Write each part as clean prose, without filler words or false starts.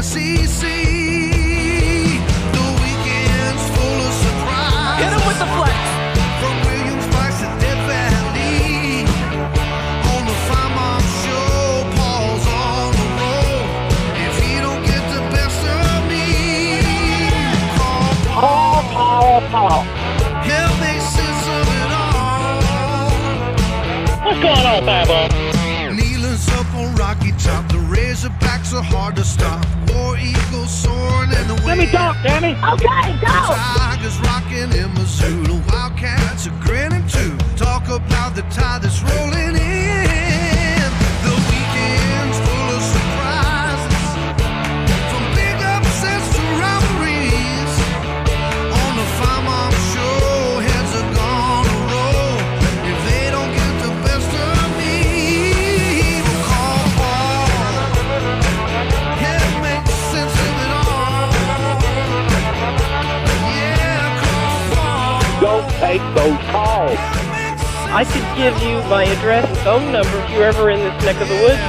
SEC. The weekend's full of surprise. Hit him with the flex. From Williams Vice to Death Valley. On the Finebaum show, Paul's on the roll. If he don't get the best of me, Paul. he'll make sense of it all. What's going on, Finebaum? Kneeling's up on Rocky Top. The Razorbacks are hard to stop. War Eagles soaring in the wind. Let me talk, Tammy. Okay, go. Tigers rocking in Missoula. Wildcats are grinning too. Talk about the tide that's rolling in. The weekend's full of surprises. From big upsets to rivalries. On the Finebaum show, heads are gonna roll. If they don't get the best of me, we'll call Paul. Yeah, make sense of it all. Yeah, call Paul. Don't take those calls. I could give you my address and phone number if you're ever in this neck of the woods.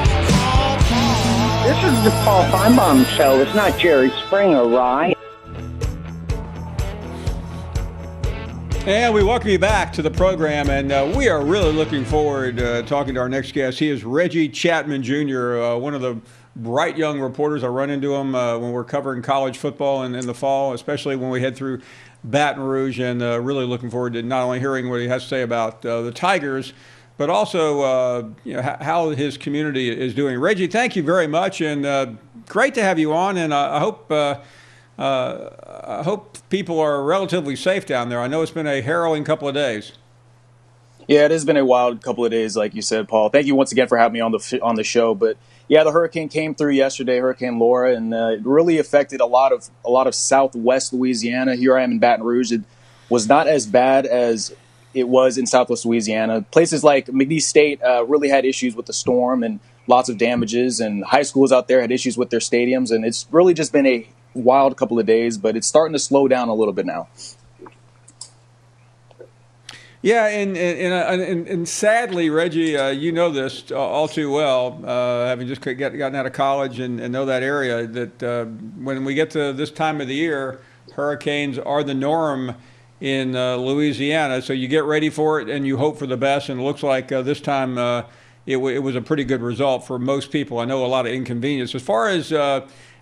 This is the Paul Finebaum show. It's not Jerry Springer, right? And we welcome you back to the program, and we are really looking forward to talking to our next guest. He is Reggie Chatman Jr., one of the bright young reporters. I run into him when we're covering college football in the fall, especially when we head through Baton Rouge, and really looking forward to not only hearing what he has to say about the Tigers, but also how his community is doing. Reggie, thank you very much, and great to have you on, and I hope people are relatively safe down there. I know it's been a harrowing couple of days. Yeah, it has been a wild couple of days, like you said, Paul. Thank you once again for having me on the show. But yeah, the hurricane came through yesterday, Hurricane Laura, and it really affected a lot of Southwest Louisiana. Here I am in Baton Rouge. It was not as bad as it was in Southwest Louisiana. Places like McNeese State really had issues with the storm and lots of damages, and high schools out there had issues with their stadiums, and it's really just been a wild couple of days, but it's starting to slow down a little bit now. Yeah, and sadly, Reggie, you know this all too well, having just gotten out of college and know that area, that when we get to this time of the year, hurricanes are the norm in Louisiana. So you get ready for it and you hope for the best. And it looks like this time it was a pretty good result for most people. I know a lot of inconvenience. As far as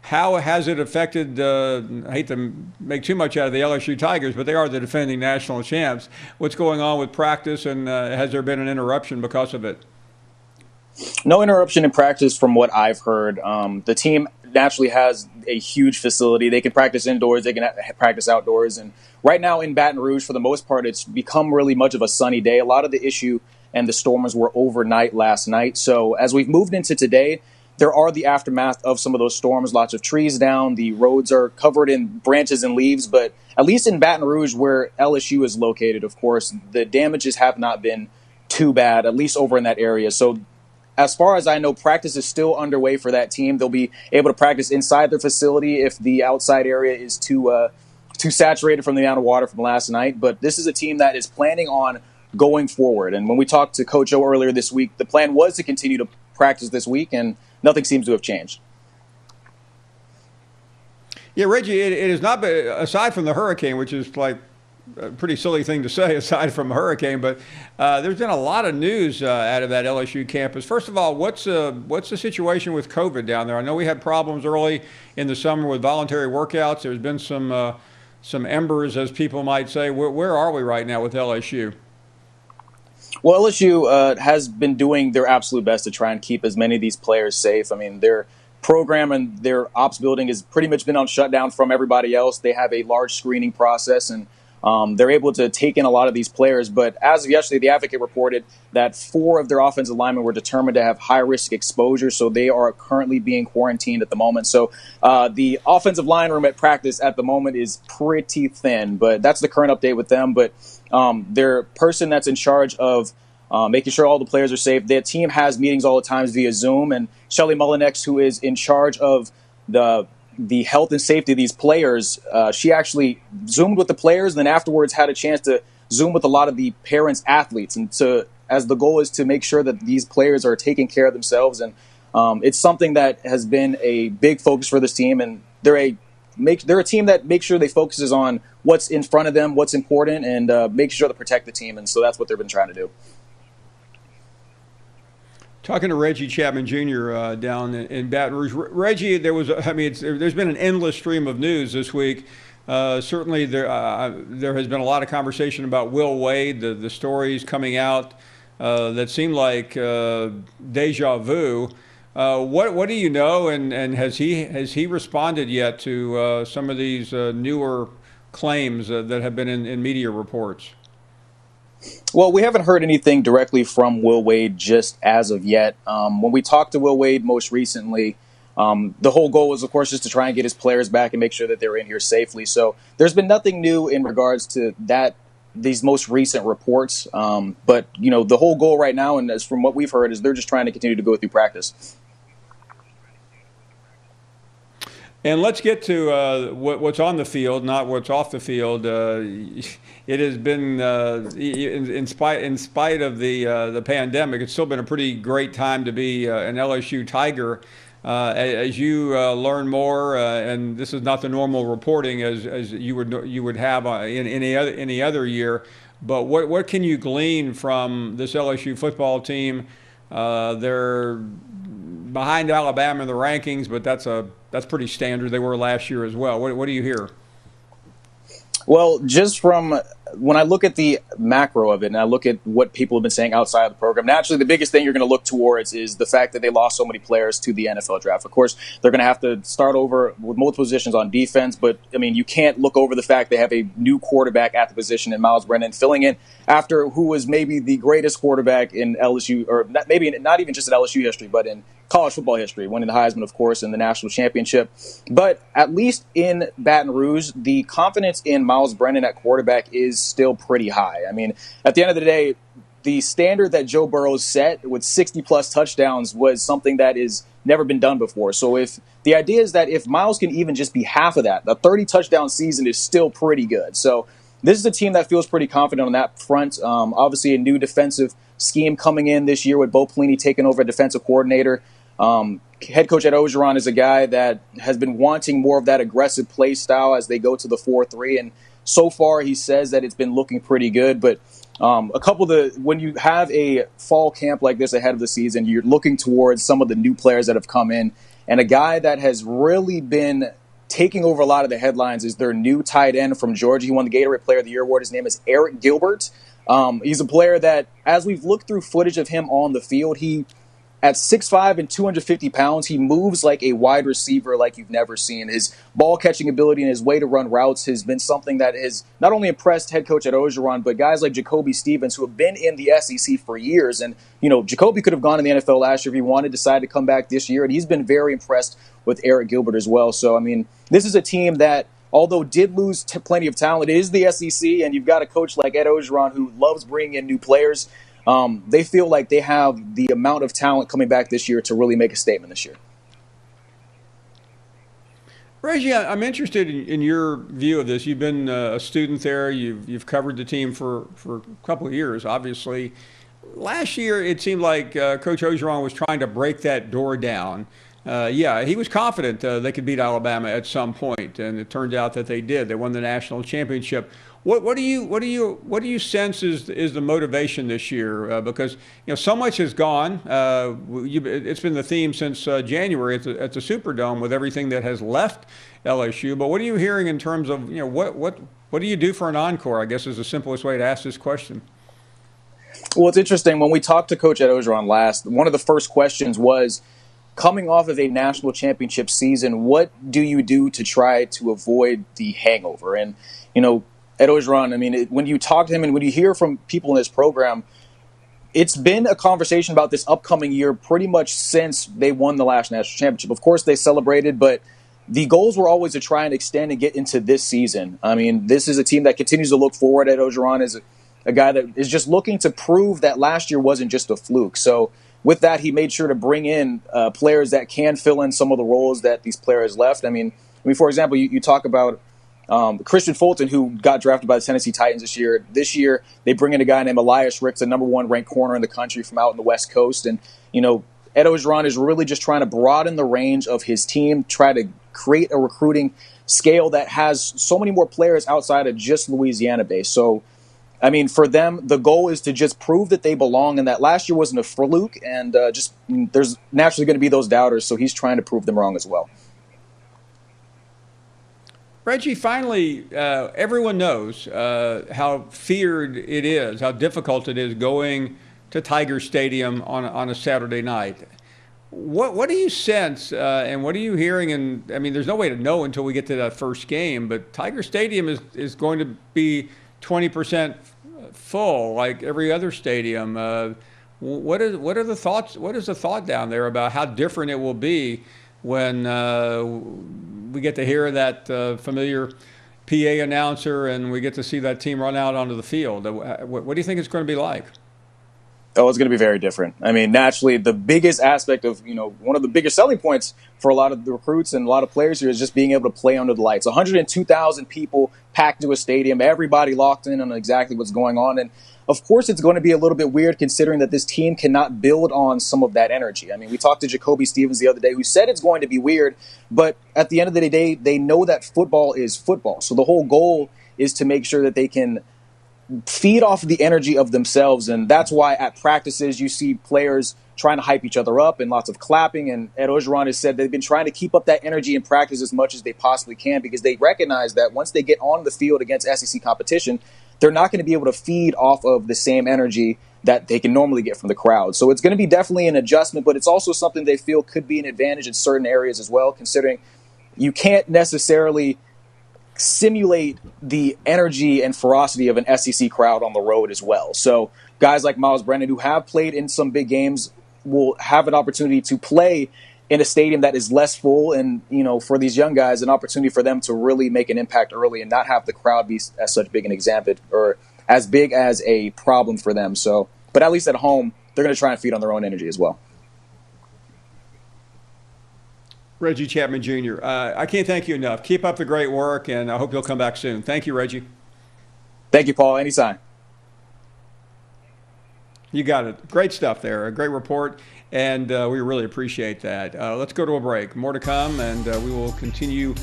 how has it affected, I hate to make too much out of the LSU Tigers, but they are the defending national champs. What's going on with practice, and has there been an interruption because of it? No interruption in practice from what I've heard. The team naturally has a huge facility. They can practice indoors. They can practice outdoors. And right now in Baton Rouge, for the most part, it's become really much of a sunny day. A lot of the issue and the storms were overnight last night. So as we've moved into today, there are the aftermath of some of those storms, lots of trees down. The roads are covered in branches and leaves. But at least in Baton Rouge, where LSU is located, of course, the damages have not been too bad, at least over in that area. So as far as I know, practice is still underway for that team. They'll be able to practice inside their facility if the outside area is too saturated from the amount of water from last night. But this is a team that is planning on going forward. And when we talked to Coach O earlier this week, the plan was to continue to practice this week, and nothing seems to have changed. Yeah, Reggie, it has not been, aside from the hurricane, which is like a pretty silly thing to say aside from a hurricane, but there's been a lot of news out of that LSU campus. First of all, what's the situation with COVID down there? I know we had problems early in the summer with voluntary workouts. There's been some embers, as people might say. Where are we right now with LSU? Well, LSU has been doing their absolute best to try and keep as many of these players safe. I mean, their program and their ops building has pretty much been on shutdown from everybody else. They have a large screening process, and they're able to take in a lot of these players. But as of yesterday, the Advocate reported that 4 of their offensive linemen were determined to have high-risk exposure, so they are currently being quarantined at the moment. So the offensive line room at practice at the moment is pretty thin, but that's the current update with them. But their person that's in charge of making sure all the players are safe, their team has meetings all the time via Zoom, and Shelly Mullinex, who is in charge of the health and safety of these players, she actually Zoomed with the players and then afterwards had a chance to Zoom with a lot of the parents, athletes, and as the goal is to make sure that these players are taking care of themselves and It's something that has been a big focus for this team, and they're a team that makes sure they focuses on what's in front of them, what's important, and making sure to protect the team. And so that's what they've been trying to do. Talking to Reggie Chatman Jr. Down in Baton Rouge. Reggie, there's been an endless stream of news this week. Certainly, there has been a lot of conversation about Will Wade, the stories coming out that seem like deja vu. What do you know, and has he responded yet to some of these newer claims that have been in media reports? Well, we haven't heard anything directly from Will Wade just as of yet. When we talked to Will Wade most recently, the whole goal was, of course, just to try and get his players back and make sure that they're in here safely. So there's been nothing new in regards to these most recent reports. But, the whole goal right now, and as from what we've heard, is they're just trying to continue to go through practice. And let's get to what's on the field, not what's off the field. It has been, in spite of the pandemic, it's still been a pretty great time to be an LSU Tiger. As you learn more, and this is not the normal reporting as you would have in any other year. But what can you glean from this LSU football team? They're behind Alabama in the rankings, but that's pretty standard. They were last year as well. What do you hear? Well, just from when I look at the macro of it and I look at what people have been saying outside of the program, naturally the biggest thing you're going to look towards is the fact that they lost so many players to the NFL draft. Of course, they're going to have to start over with multiple positions on defense, but, you can't look over the fact they have a new quarterback at the position in Miles Brennan, filling in after who was maybe the greatest quarterback in LSU, or maybe not even just in LSU history, but in college football history, winning the Heisman, of course, and the national championship. But at least in Baton Rouge, the confidence in Miles Brennan at quarterback is still pretty high. At the end of the day, the standard that Joe Burrow set with 60-plus touchdowns was something that is never been done before. So if the idea is that if Miles can even just be half of that, the 30-touchdown season is still pretty good. So this is a team that feels pretty confident on that front. Obviously, a new defensive scheme coming in this year with Bo Pelini taking over a defensive coordinator. Head coach Ed Orgeron is a guy that has been wanting more of that aggressive play style as they go to the 4-3. And so far, he says that it's been looking pretty good. But when you have a fall camp like this ahead of the season, you're looking towards some of the new players that have come in. And a guy that has really been taking over a lot of the headlines is their new tight end from Georgia. He won the Gatorade Player of the Year award. His name is Eric Gilbert. He's a player that, as we've looked through footage of him on the field, at 6'5" and 250 pounds, he moves like a wide receiver like you've never seen. His ball-catching ability and his way to run routes has been something that has not only impressed head coach Ed Orgeron, but guys like Jacoby Stevens, who have been in the SEC for years. And, Jacoby could have gone in the NFL last year if he wanted, decided to come back this year. And he's been very impressed with Eric Gilbert as well. So, this is a team that, although did lose plenty of talent, it is the SEC, and you've got a coach like Ed Orgeron who loves bringing in new players. They feel like they have the amount of talent coming back this year to really make a statement this year. Reggie, I'm interested in your view of this. You've been a student there. You've covered the team for a couple of years, obviously. Last year, it seemed like Coach Orgeron was trying to break that door down. He was confident they could beat Alabama at some point, and it turned out that they did. They won the national championship. What do you sense is the motivation this year? Because so much has gone. It's been the theme since January at the Superdome with everything that has left LSU. But what are you hearing in terms of what do you do for an encore? I guess is the simplest way to ask this question. Well, it's interesting. When we talked to Coach Ed Orgeron last, one of the first questions was, coming off of a national championship season, what do you do to try to avoid the hangover? And, Ed Orgeron, when you talk to him and when you hear from people in this program, it's been a conversation about this upcoming year pretty much since they won the last national championship. Of course, they celebrated, but the goals were always to try and extend and get into this season. This is a team that continues to look forward. Ed Orgeron is a guy that is just looking to prove that last year wasn't just a fluke. So with that, he made sure to bring in players that can fill in some of the roles that these players left. For example, you talk about Christian Fulton, who got drafted by the Tennessee Titans this year. This year, they bring in a guy named Elias Ricks, the number 1 ranked corner in the country from out in the West Coast. And, Ed Orgeron is really just trying to broaden the range of his team, try to create a recruiting scale that has so many more players outside of just Louisiana base. So, I mean, for them, the goal is to just prove that they belong and that last year wasn't a fluke, and just there's naturally going to be those doubters, so he's trying to prove them wrong as well. Reggie, finally, everyone knows how feared it is, how difficult it is going to Tiger Stadium on a Saturday night. What do you sense and what are you hearing? And I mean, there's no way to know until we get to that first game, but Tiger Stadium is going to be 20% full like every other stadium. What are the thoughts? What is the thought down there about how different it will be when we get to hear that familiar PA announcer and we get to see that team run out onto the field? What do you think it's going to be like? Oh, it's going to be very different. I mean, naturally, the biggest aspect of, one of the biggest selling points for a lot of the recruits and a lot of players here is just being able to play under the lights. 102,000 people packed into a stadium, everybody locked in on exactly what's going on. And of course, it's going to be a little bit weird considering that this team cannot build on some of that energy. I mean, we talked to Jacoby Stevens the other day who said it's going to be weird, but at the end of the day, they know that football is football. So the whole goal is to make sure that they can feed off the energy of themselves, and that's why at practices you see players trying to hype each other up and lots of clapping. And Ed Orgeron has said they've been trying to keep up that energy in practice as much as they possibly can because they recognize that once they get on the field against SEC competition, they're not going to be able to feed off of the same energy that they can normally get from the crowd. So it's going to be definitely an adjustment, but it's also something they feel could be an advantage in certain areas as well, considering you can't necessarily simulate the energy and ferocity of an SEC crowd on the road as well. So guys like Miles Brennan, who have played in some big games, will have an opportunity to play in a stadium that is less full. And, for these young guys, an opportunity for them to really make an impact early and not have the crowd be as such big an example or as big as a problem for them. So, but at least at home, they're going to try and feed on their own energy as well. Reggie Chatman Jr., I can't thank you enough. Keep up the great work, and I hope you'll come back soon. Thank you, Reggie. Thank you, Paul. Anytime. You got it. Great stuff there. A great report, and we really appreciate that. Let's go to a break. More to come, and we will continue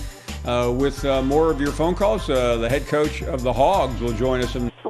with more of your phone calls. The head coach of the Hogs will join us in